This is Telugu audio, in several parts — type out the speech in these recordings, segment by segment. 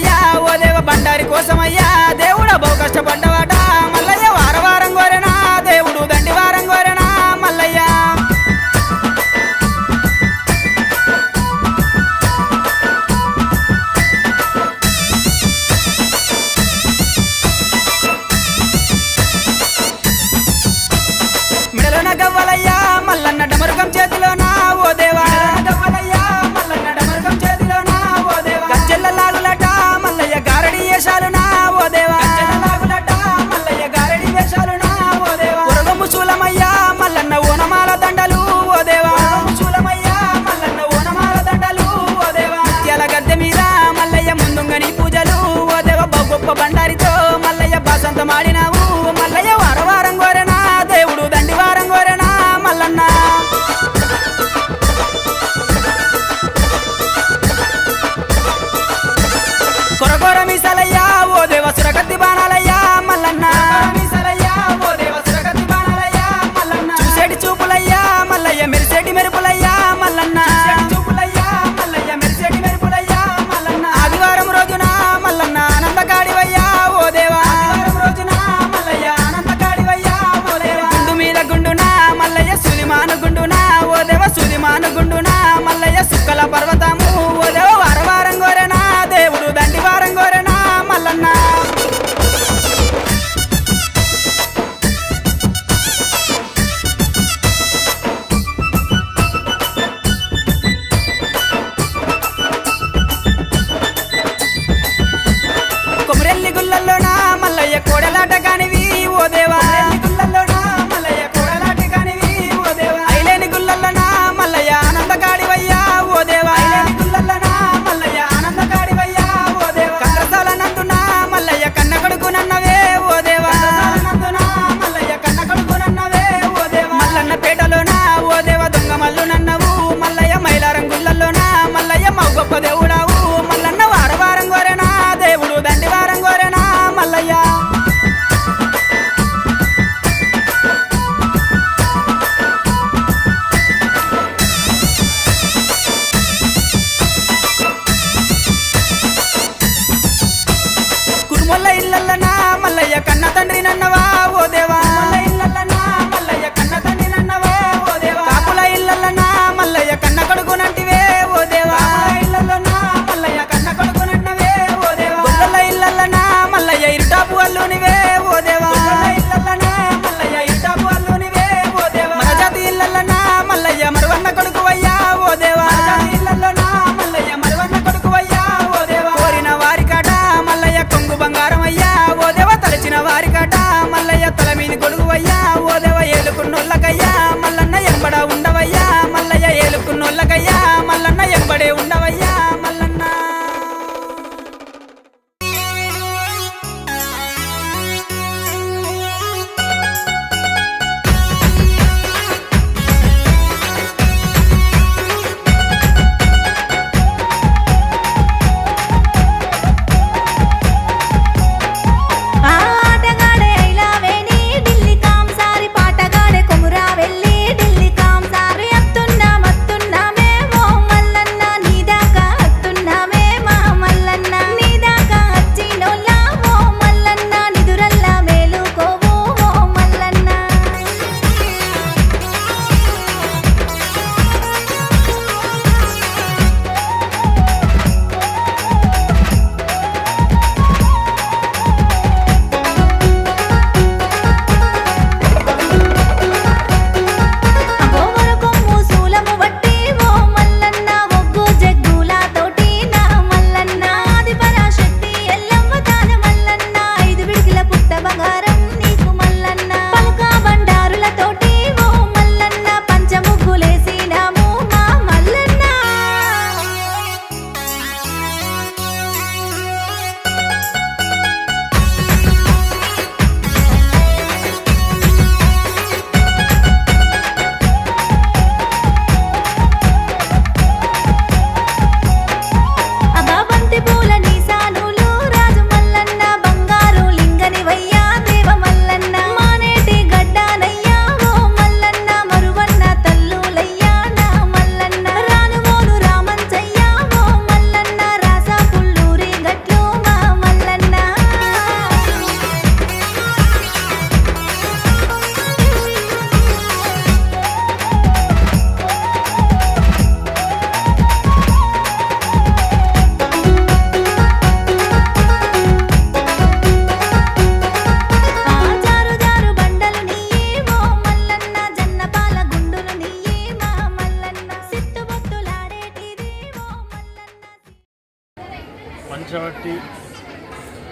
కోసమయ్యా ఓ దేవ బండారి కోసమయ్యా దేవుడా బహు కష్టపడ్డవాట మల్లయ్య వారం కోరెనా దేవుడు దండి వారం కోరెనా మల్లయ్య మిడలోన గవ్వలయ్యా మల్లన్న డమరుగం చేతిలోనా ఓ దేవా గవ్వలయ్యా మల్లన్న డమరుగం చేతిలోనా ఓ దేవా గజ్జెల్ల లాగులట మల్లయ్య గారడి వేషాలునా ఓ దేవా గజ్జెల్ల లాగులట మల్లయ్య గారడి వేషాలునా ఓ దేవా ఉరగము శూలమయ్యా మల్లన్న ఓనమాల దండలు ఓ దేవా శూలమయ్యా మల్లన్న ఓనమాల దండలు ఓ దేవా ముత్యాల గద్దె మీద మల్లయ్య ముందుంగని పూజలు ఓ దేవా బహు గొప్ప బండారితో మల్లయ్య బాసంతమాడినావు మల్లయ్య వారం కోరెనా దేవుడు దండి వారం కోరెనా మల్లన్న కొరకొర మీసాలయ్యా ఓ దేవ సురగతి బాణాలయ్యా మల్లన్న మీసాలయ్యా ఓ దేవ సురగతి బాణాలయ్యా మల్లన్న చూసేటి చూపులయ్యా మల్లయ్య మెరిసేటి మెరుపులయ్యా మల్లన్న చూపులయ్యా మల్లయ్య మెరిసేటి మెరుపులయ్యా మల్లన్న ఆదివారం రోజున మల్లన్న ఆనందకాడివయ్యా ఓ దేవా ఆదివారం రోజున మల్లయ్య ఆనందకాడివయ్యా ఓ దేవా గుండు మీద గుండునా మల్లయ్య సులిమాను గుండునా ఓ దేవ సులిమాను గుండునా మల్లయ్య సుక్కల పర్వతము ఓ దేవ వారం కోరెనా దేవుడు దండి వారం కోరెనా మల్లన్న కొమరెల్లి గుల్లల్లోనా మల్లయ్య కోడలాట కానివి ఓ దేవా గుల్లల్లోనా మల్లయ్య కోడలాట కానివి ఓ దేవా ఐలేని గుల్లల్లోనా మల్లయ్య ఆనందకాడివయ్యా ఓ దేవా ఐలేని గుల్లల్లోనా మల్లయ్య ఆనందకాడివయ్యా ఓ దేవా కండ్రసాల నందునా మల్లయ్య కన్న కొడుకు నన్నవే ఓ దేవా నందునా మల్లయ్య కన్న కొడుకు నన్నవే ఓ దేవా మల్లన్న పేటలోనా ఓ దేవ దొంగ మల్లు నన్నవు మల్లయ్య మైలారం గుల్లల్లోనా మల్లయ్య మౌ గొప్ప దేవుడావు మల్లన్న వారం కోరెనా దేవుడు దండి వారం కోరెనా మల్లయ్య కురుమొల్ల ఇల్లల్లనా మల్లయ్య కన్న తండ్రి నన్నవా ఓ దేవా ఇల్లల్లనా మల్లయ్య కన్న తండ్రి నన్నవా ఓ దేవా కాపుల ఇల్లల్లనా మల్లయ్య కన్న కొడుకు నంటివే ఓ దేవా ఇల్లల్లనా మల్లయ్య కన్న కొడుకు నన్నవే ఓ దేవా గొల్లల ఇల్లల్లనా మల్లయ్య ఇరుటాపు అల్లునివే ఓ దేవా ఇల్లల్లనా మల్లయ్య ఇరుటాపు అల్లునివే ఓ దేవా మరజాతి ఇల్లల్లనా మల్లయ్య మరువన్న కొడుకువయ్యా ఓ దేవా ఇల్లల్లనా మల్లయ్య మరువన్న కొడుకువయ్యా ఓ దేవా కోరిన వారి కాట మల్లయ్య కొంగు బంగారం అయ్యా ఓ పంచవట్టి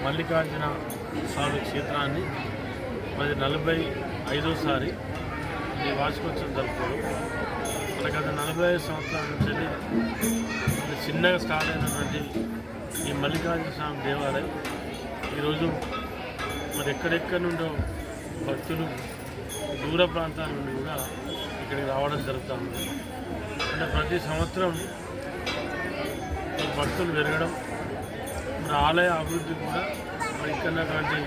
మల్లికార్జున స్వామి క్షేత్రాన్ని 45వసారి ఈ వార్షికోత్సవం జరుపుకోవడం. మన గత 45 సంవత్సరాల నుంచి చిన్నగా స్టార్ట్ అయినటువంటి ఈ మల్లికార్జున స్వామి దేవాలయం ఈరోజు మరి ఎక్కడెక్కడి నుండో భక్తులు దూర ప్రాంతాల నుండి కూడా ఇక్కడికి రావడం జరుగుతూ ఉంది. అంటే ప్రతి సంవత్సరం భక్తులు పెరగడం, మరి ఆలయ అభివృద్ధి కూడా మరి ఇక్కడ ఉన్నటువంటి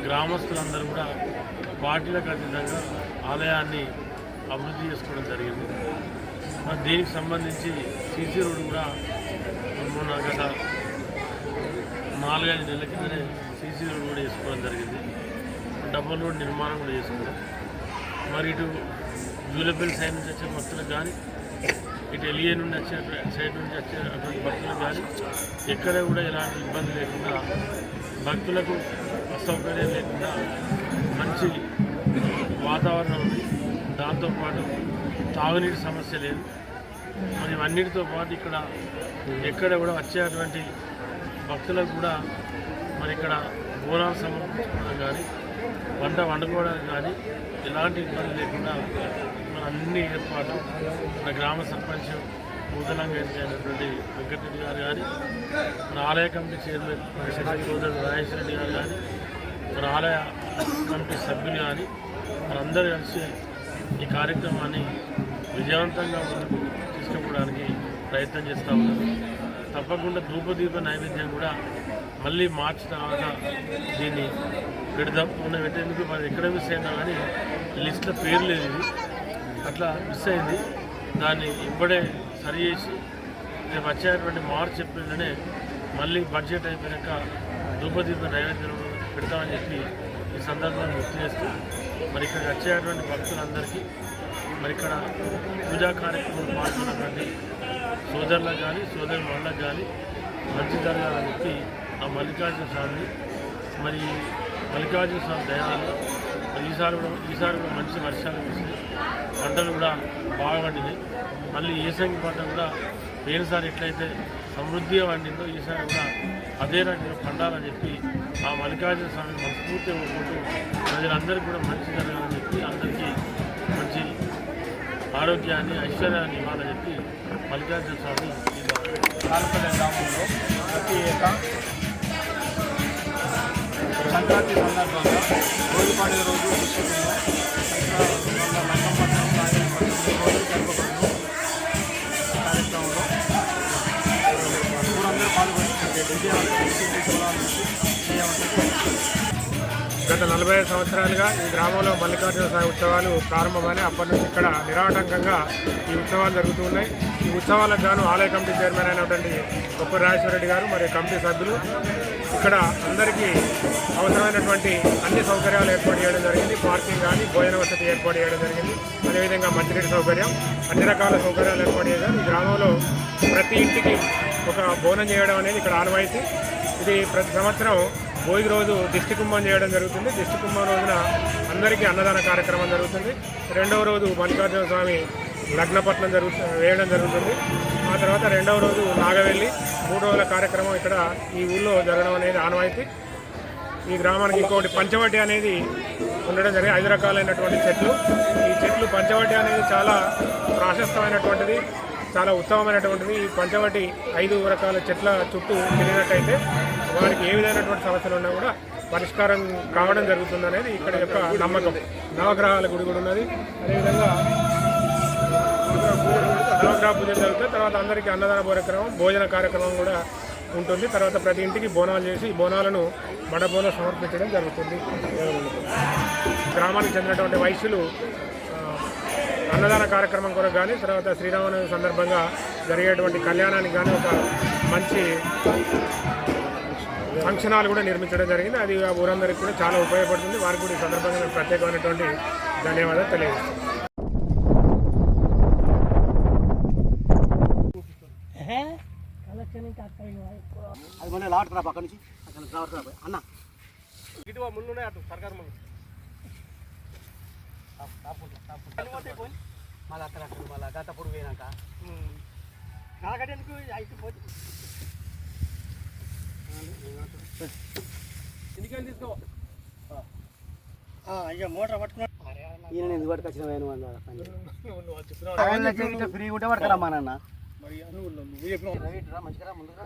గ్రామస్తులందరూ కూడా పార్టీలకు అతీతంగా ఆలయాన్ని అభివృద్ధి చేసుకోవడం జరిగింది. మరి దీనికి సంబంధించి సీసీ రోడ్డు కూడా మొన్న గత 4-5 నెలల కిందనే సీసీ రోడ్డు కూడా వేసుకోవడం జరిగింది. డబుల్ రోడ్ నిర్మాణం కూడా చేసుకున్నాం. మరి ఇటు జూలపల్లి సైడ్ నుంచి వచ్చే భక్తులకు కానీ, ఇటు ఎలియే నుండి వచ్చే సైడ్ నుంచి వచ్చేటువంటి భక్తులకు కానీ ఎక్కడ కూడా ఎలాంటి ఇబ్బంది లేకుండా, భక్తులకు అసౌకర్యం లేకుండా మంచి వాతావరణం ఉంది. దాంతోపాటు తాగునీటి సమస్య లేదు. మరి ఇవన్నిటితో పాటు ఇక్కడ ఎక్కడ కూడా వచ్చేటువంటి భక్తులకు కూడా మరి ఇక్కడ బోనాలు సమర్పించుకోవడం కానీ, వంట వండుకోవడానికి కానీ ఎలాంటి ఇబ్బంది లేకుండా మన అన్ని ఏర్పాట్లు మన గ్రామ సర్పంచ్ నూతనంగా ఎన్నికైనటువంటి వెంకటరెడ్డి గారు కానీ, మన ఆలయ కమిటీ చైర్మన్ సోదరుడు రాజేశ్వర రెడ్డి గారు కానీ, మన ఆలయ కమిటీ సభ్యులు కానీ మనందరూ కలిసి ఈ కార్యక్రమాన్ని విజయవంతంగా ముందుకు తీసుకుపోవడానికి ప్రయత్నం చేస్తూ ఉన్నారు. తప్పకుండా ధూపదీప నైవేద్యం కూడా మళ్ళీ మార్చి తర్వాత దీన్ని పెడదాం. మొన్న పెట్టేందుకు మరి ఎక్కడ మిస్ అయినా కానీ లిస్ట్లో పేరు లేదు, ఇది అట్లా మిస్ అయింది. దాన్ని ఇప్పుడే సరి చేసి రేపు వచ్చేటువంటి మార్చి ఏప్రిల్లోనే మళ్ళీ బడ్జెట్ అయిపోయాక ధూపదీప నైవేద్యం పెడతామని చెప్పి ఈ సందర్భాన్ని గుర్తు చేస్తూ మరి ఇక్కడ వచ్చేటువంటి భక్తులందరికీ మరి ఇక్కడ పూజా కార్యక్రమం పాల్గొన్నటువంటి సోదరులకు కానీ సోదరు వాళ్ళకు కానీ మంచి జరగాలని చెప్పి ఆ మల్లికార్జున స్వామిని మరి మల్లికార్జున స్వామి దయాలు ఈసారి కూడా మంచి వర్షాలు కురిసినాయి. పంటలు కూడా బాగా పండినాయి. మళ్ళీ ఏసంగి పంట కూడా పోయినసారి ఎట్లయితే సమృద్ధిగా పండిందో ఈసారి కూడా అదే రకంగా పండాలని చెప్పి ఆ మల్లికార్జున స్వామిని మనస్ఫూర్తిగా కోరుకుంటూ ప్రజలందరికీ కూడా మంచి జరగాలని చెప్పి అందరికీ మంచి ఆరోగ్యాన్ని ఐశ్వర్యాన్ని ఇవ్వాలని చెప్పి మల్లికార్జున స్వామి నాలుపల్లి గ్రామంలో ప్రతి ఏటా సంక్రాంతి సందర్భంగా రోజు పండుగ రోజు పుష్కరంలో రంగపట్నం రోజు జరపబడును. కార్యక్రమంలో ఊరందరూ పాల్గొని గత 45 సంవత్సరాలుగా ఈ గ్రామంలో మల్లికార్జున స్వామి ఉత్సవాలు ప్రారంభమని అప్పటి నుంచి ఇక్కడ నిరాటంకంగా ఈ ఉత్సవాలు జరుగుతూ ఉన్నాయి. ఈ ఉత్సవాలకు గాను ఆలయ కమిటీ చైర్మన్ అయినటువంటి కొప్పూరి రాజేశ్వర రెడ్డి గారు మరియు కమిటీ సభ్యులు ఇక్కడ అందరికీ అవసరమైనటువంటి అన్ని సౌకర్యాలు ఏర్పాటు చేయడం జరిగింది. పార్కింగ్ కానీ భోజన వసతి ఏర్పాటు చేయడం జరిగింది. అదేవిధంగా మంచినీటి సౌకర్యం, అన్ని రకాల సౌకర్యాలు ఏర్పాటు చేయడం. ఈ గ్రామంలో ప్రతి ఇంటికి ఒక బోనం చేయడం అనేది ఇక్కడ ఆనవాయితీ. ఇది ప్రతి సంవత్సరం భోగి రోజు దిష్టి కుంభం చేయడం జరుగుతుంది. దిష్టి కుంభం రోజున అందరికీ అన్నదాన కార్యక్రమం జరుగుతుంది. రెండవ రోజు మల్లికార్జున స్వామి లగ్నపట్నం వేయడం జరుగుతుంది. ఆ తర్వాత రెండవ రోజు నాగవెల్లి, 3 రోజుల కార్యక్రమం ఇక్కడ ఈ ఊళ్ళో జరగడం అనేది ఆనవాయితీ. ఈ గ్రామానికి ఇంకొకటి పంచవటి అనేది ఉండడం జరిగింది. 5 రకాలైనటువంటి చెట్లు. ఈ చెట్లు పంచవటి అనేది చాలా ప్రాశస్తమైనటువంటిది, చాలా ఉత్తమమైనటువంటిది. ఈ పంచవటి 5 రకాల చెట్ల చుట్టూ తిరిగినట్టయితే వారికి ఏ విధమైనటువంటి సమస్యలు ఉన్నా కూడా పరిష్కారం కావడం జరుగుతుంది అనేది ఇక్కడ యొక్క నమ్మకం. నవగ్రహాల గుడి కూడా ఉన్నది. అదేవిధంగా నవగ్రహ పూజ జరుగుతుంది. తర్వాత అందరికీ అన్నదాన భోజన కార్యక్రమం కూడా ఉంటుంది. తర్వాత ప్రతి ఇంటికి బోనాలు చేసి బోనాలను మండపంలో సమర్పించడం జరుగుతుంది. గ్రామానికి చెందినటువంటి వైశ్యులు అన్నదాన కార్యక్రమం కొరకు కానీ, తర్వాత శ్రీరామనవమి సందర్భంగా జరిగేటువంటి కళ్యాణానికి కానీ ఒక మంచి ఫంక్షన్ హాల్ కూడా నిర్మించడం జరిగింది. అది ఆ ఊరందరికీ కూడా చాలా ఉపయోగపడుతుంది. వారికి కూడా ఈ సందర్భంగా మేము ప్రత్యేకమైనటువంటి ధన్యవాదాలు తెలియజేస్తాం. అది మన లాట్రా పక్క నుంచి అన్న ఇటు ముందునే అటు సర్కారు ముందు మళ్ళీ అక్కడ మళ్ళీ గతప్పుడు పోయినాక నాకంటే అయిపోతుంది. అయ్యా మోటార్ పట్టుకున్నా ఈయన ఎందుకు పట్టుకొచ్చిన ఫ్రీ ఉంటే పట్టుకురమ్మా నాన్న మరి నువ్వు చెప్పినావు మంచిగా ముందుగా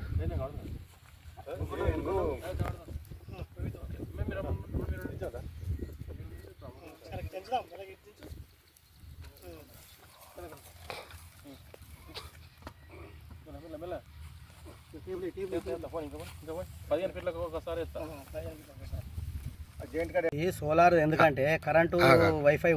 ఈ సోలార్ ఎందుకంటే కరెంటు వైఫై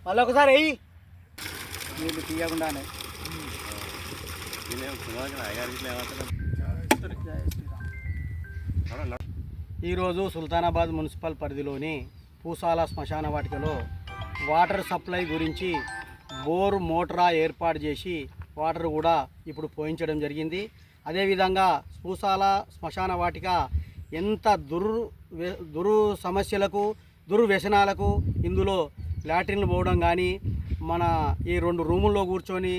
మళ్ళీ ఒకసారి వెయ్యి నీళ్ళు తీయకుండానే ఈరోజు సుల్తానాబాద్ మున్సిపల్ పరిధిలోని పూసాల శ్మశాన వాటికలో వాటర్ సప్లై గురించి బోర్ మోటార్ ఏర్పాటు చేసి వాటర్ కూడా ఇప్పుడు పోయించడం జరిగింది. అదేవిధంగా పూసాల శ్మశాన వాటిక ఎంత దురు సమస్యలకు దుర్వ్యసనాలకు ఇందులో లాట్రిన్లు పోవడం కానీ మన ఈ 2 రూముల్లో కూర్చొని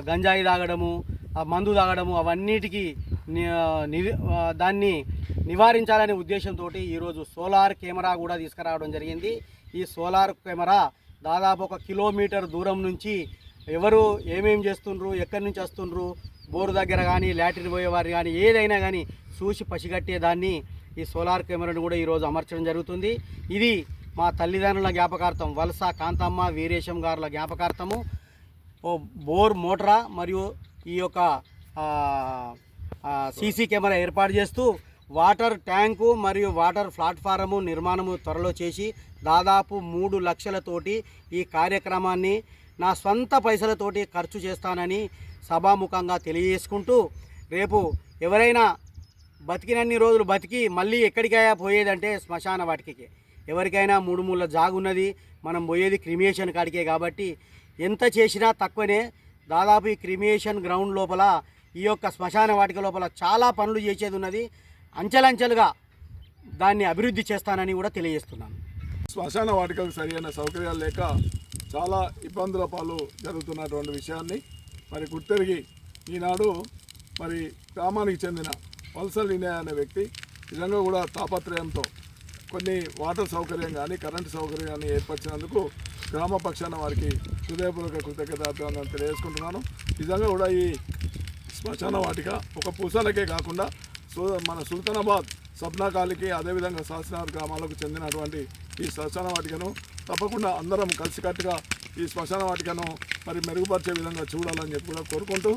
గంజాయి తాగడము మందు తాగడము అవన్నిటికీ దాన్ని నివారించాలనే ఉద్దేశంతో ఈరోజు సోలార్ కెమెరా కూడా తీసుకురావడం జరిగింది. ఈ సోలార్ కెమెరా దాదాపు 1 కిలోమీటర్ దూరం నుంచి ఎవరు ఏమేం చేస్తుండ్రు ఎక్కడి నుంచి వస్తుండ్రు బోరు దగ్గర కానీ లాట్రిన్ పోయేవారు కానీ ఏదైనా కానీ చూసి పసిగట్టేదాన్ని ఈ సోలార్ కెమెరాను కూడా ఈరోజు అమర్చడం జరుగుతుంది. ఇది మా తల్లిదండ్రుల జ్ఞాపకార్థం వలస కాంతమ్మ వీరేశం గారుల జ్ఞాపకార్థము ఓ బోర్ మోటరా మరియు ఈ యొక్క సీసీ కెమెరా ఏర్పాటు చేస్తూ వాటర్ ట్యాంకు మరియు వాటర్ ప్లాట్ఫారము నిర్మాణము త్వరలో చేసి దాదాపు 3 లక్షలతోటి ఈ కార్యక్రమాన్ని నా స్వంత పైసలతోటి ఖర్చు చేస్తానని సభాముఖంగా తెలియజేసుకుంటూ రేపు ఎవరైనా బతికినన్ని రోజులు బతికి మళ్ళీ ఎక్కడికైనా పోయేదంటే శ్మశాన వాటికి ఎవరికైనా 3 మూల జాగున్నది మనం పోయేది క్రిమియేషన్ కాడికే కాబట్టి ఎంత చేసినా తక్కువనే. దాదాపు ఈ క్రిమియేషన్ గ్రౌండ్ లోపల ఈ యొక్క శ్మశాన వాటిక లోపల చాలా పనులు చేసేది ఉన్నది. అంచెలంచెలుగా దాన్ని అభివృద్ధి చేస్తానని కూడా తెలియజేస్తున్నాను. శ్మశాన వాటికలకు సరైన సౌకర్యాలు లేక చాలా ఇబ్బందుల పాలు జరుగుతున్నటువంటి విషయాన్ని మరి గుర్తెరిగి ఈనాడు మరి గ్రామానికి చెందిన వల్సల్ వినయ్ అనే వ్యక్తి నిజంగా కూడా తాపత్రయంతో కొన్ని వాటర్ సౌకర్యం కానీ కరెంటు సౌకర్యం కానీ ఏర్పరిచినందుకు గ్రామ పక్షాన వారికి హృదయపూర్వక కృతజ్ఞతలు తెలియజేసుకుంటున్నాను. నిజంగా కూడా ఈ శ్మశాన వాటిక ఒక పూసాలకే కాకుండా మన సుల్తానాబాద్ సబ్నాకాలికి అదేవిధంగా శాసనగర్ గ్రామాలకు చెందినటువంటి ఈ శ్మశాన వాటికను తప్పకుండా అందరం కలిసికట్టుగా ఈ శ్మశాన వాటికను మరి మెరుగుపరిచే విధంగా చూడాలని చెప్పి కూడా కోరుకుంటూ